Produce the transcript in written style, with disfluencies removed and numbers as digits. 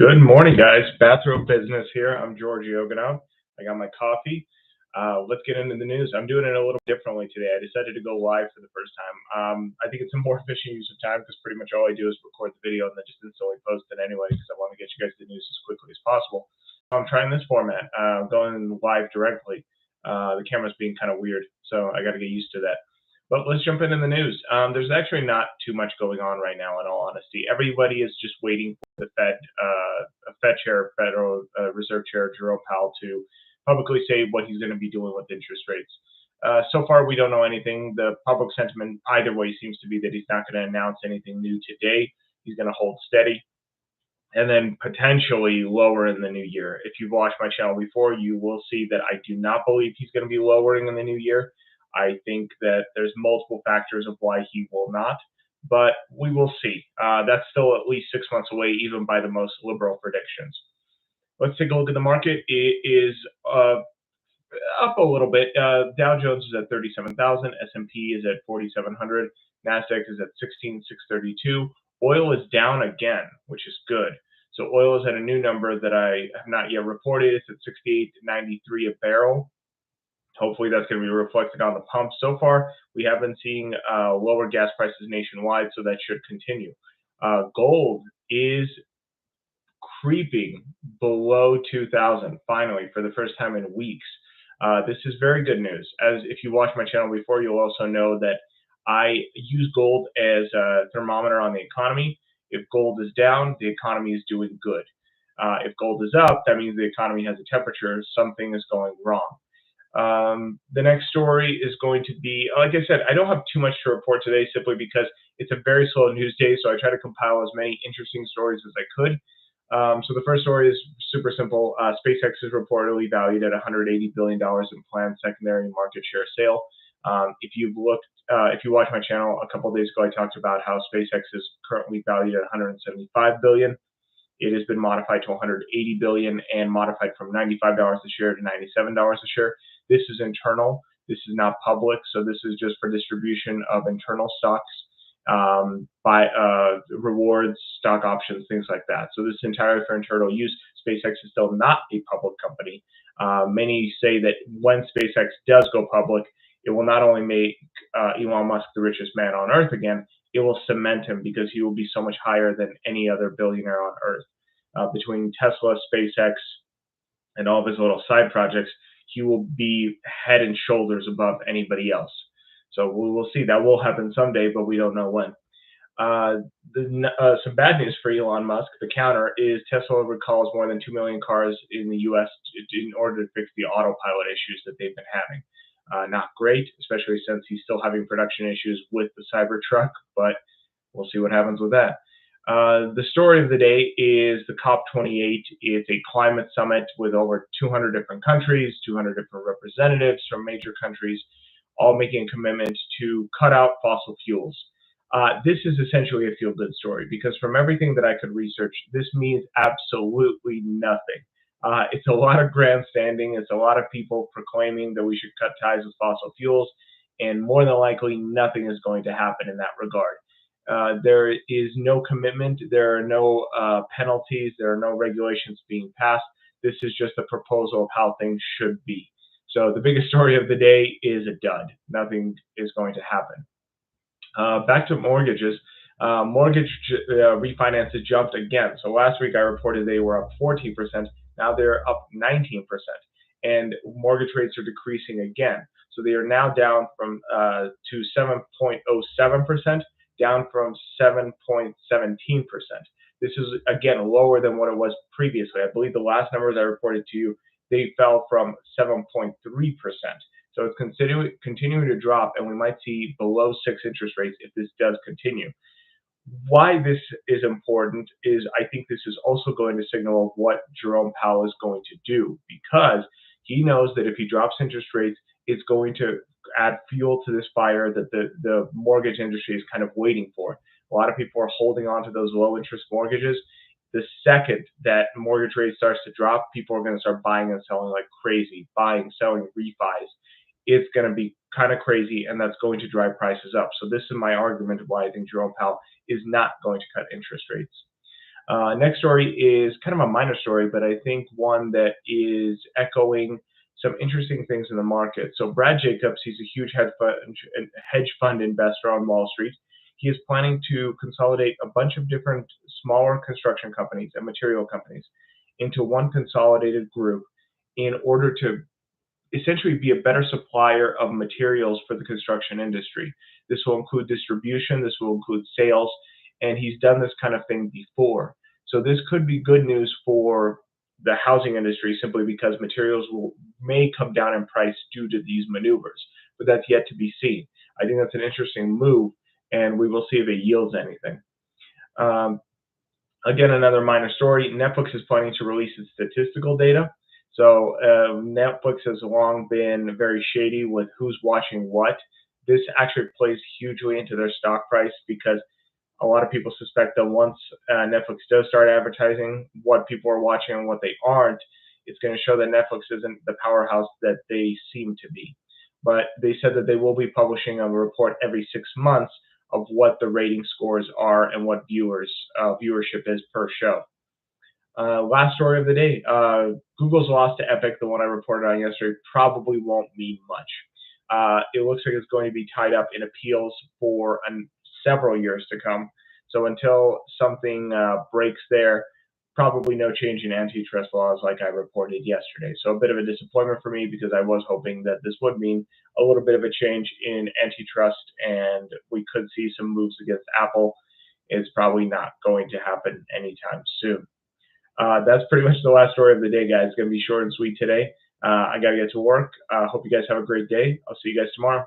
Good morning, guys. Bathrobe Business here. I'm George Yoganow. I got my coffee. Let's get into the news. I'm doing it a little differently today. I decided to go live for the first time. I think it's a more efficient use of time because pretty much all I do is record the video and then just instantly post it anyway because I want to get you guys the news as quickly as possible. I'm trying this format, going live directly. The camera's being kind of weird, so I got to get used to that. But let's jump into the news. There's actually not too much going on right now, in all honesty. Everybody is just waiting for the Federal Reserve Chair Jerome Powell to publicly say what he's going to be doing with interest rates. So far, we don't know anything. The public sentiment either way seems to be that he's not going to announce anything new today. He's going to hold steady and then potentially lower in the new year. If you've watched my channel before, you will see that I do not believe he's going to be lowering in the new year. I think that there's multiple factors of why he will not, but we will see. That's still at least 6 months away, even by the most liberal predictions. Let's take a look at the market. It is up a little bit. Dow Jones is at 37,000. S&P is at 4,700. NASDAQ is at 16,632. Oil is down again, which is good. So oil is at a new number that I have not yet reported. It's at 68.93 a barrel. Hopefully that's going to be reflected on the pump. So far, we have been seeing lower gas prices nationwide, so that should continue. Gold is creeping below 2,000 finally for the first time in weeks. This is very good news. As if you watched my channel before, you'll also know that I use gold as a thermometer on the economy. If gold is down, the economy is doing good. If gold is up, that means the economy has a temperature. Something is going wrong. The next story is going to be, like I said, I don't have too much to report today simply because it's a very slow news day, so I try to compile as many interesting stories as I could. So the first story is super simple. SpaceX is reportedly valued at $180 billion in planned secondary market share sale. If you watched my channel a couple of days ago, I talked about how SpaceX is currently valued at $175 billion. It has been modified to $180 billion and modified from $95 a share to $97 a share. This is internal. This is not public, so this is just for distribution of internal stocks, rewards, stock options, things like that. So this is entirely for internal use. SpaceX is still not a public company. Many say that when SpaceX does go public, it will not only make Elon Musk the richest man on Earth again, it will cement him because he will be so much higher than any other billionaire on Earth. Between Tesla, SpaceX, and all of his little side projects, he will be head and shoulders above anybody else. So we will see. That will happen someday, but we don't know when. Some bad news for Elon Musk, the counter, is Tesla recalls more than 2 million cars in the U.S. in order to fix the autopilot issues that they've been having. Not great, especially since he's still having production issues with the Cybertruck, but we'll see what happens with that. The story of the day is the COP28. It's a climate summit with over 200 different countries, 200 different representatives from major countries, all making a commitment to cut out fossil fuels. This is essentially a feel-good story because from everything that I could research, this means absolutely nothing. It's a lot of grandstanding. It's a lot of people proclaiming that we should cut ties with fossil fuels, and more than likely, nothing is going to happen in that regard. There is no commitment. There are no penalties. There are no regulations being passed. This is just a proposal of how things should be. So the biggest story of the day is a dud. Nothing is going to happen. Back to mortgages. Mortgage refinances jumped again. So last week I reported they were up 14%. Now they're up 19%. And mortgage rates are decreasing again. So they are now down from to 7.07%. Down from 7.17%. This is, again, lower than what it was previously. I believe the last numbers I reported to you, they fell from 7.3%. So it's continuing to drop, and we might see below 6 interest rates if this does continue. Why this is important is I think this is also going to signal what Jerome Powell is going to do, because he knows that if he drops interest rates, it's going to add fuel to this fire that the mortgage industry is kind of waiting for. A lot of people are holding on to those low interest mortgages. The second that mortgage rate starts to drop, people are going to start buying and selling like crazy, selling refis. It's going to be kind of crazy, and that's going to drive prices up. So this is my argument of why I think Jerome Powell is not going to cut interest rates. Next story is kind of a minor story, but I think one that is echoing some interesting things in the market. So Brad Jacobs, he's a huge hedge fund investor on Wall Street. He is planning to consolidate a bunch of different smaller construction companies and material companies into one consolidated group in order to essentially be a better supplier of materials for the construction industry. This will include distribution, this will include sales, and he's done this kind of thing before. So this could be good news for the housing industry simply because materials may come down in price due to these maneuvers, but that's yet to be seen. I think that's an interesting move, and we will see if it yields anything. Again, another minor story. Netflix is planning to release its statistical data. So Netflix has long been very shady with who's watching what. This actually plays hugely into their stock price because a lot of people suspect that once Netflix does start advertising what people are watching and what they aren't, it's going to show that Netflix isn't the powerhouse that they seem to be. But they said that they will be publishing a report every 6 months of what the rating scores are and what viewership is per show. Last story of the day, Google's loss to Epic, the one I reported on yesterday, probably won't mean much. It looks like it's going to be tied up in appeals for several years to come. So until something breaks there, probably no change in antitrust laws like I reported yesterday. So a bit of a disappointment for me because I was hoping that this would mean a little bit of a change in antitrust and we could see some moves against Apple. It's probably not going to happen anytime soon. That's pretty much the last story of the day, guys. It's going to be short and sweet today. I got to get to work. Hope you guys have a great day. I'll see you guys tomorrow.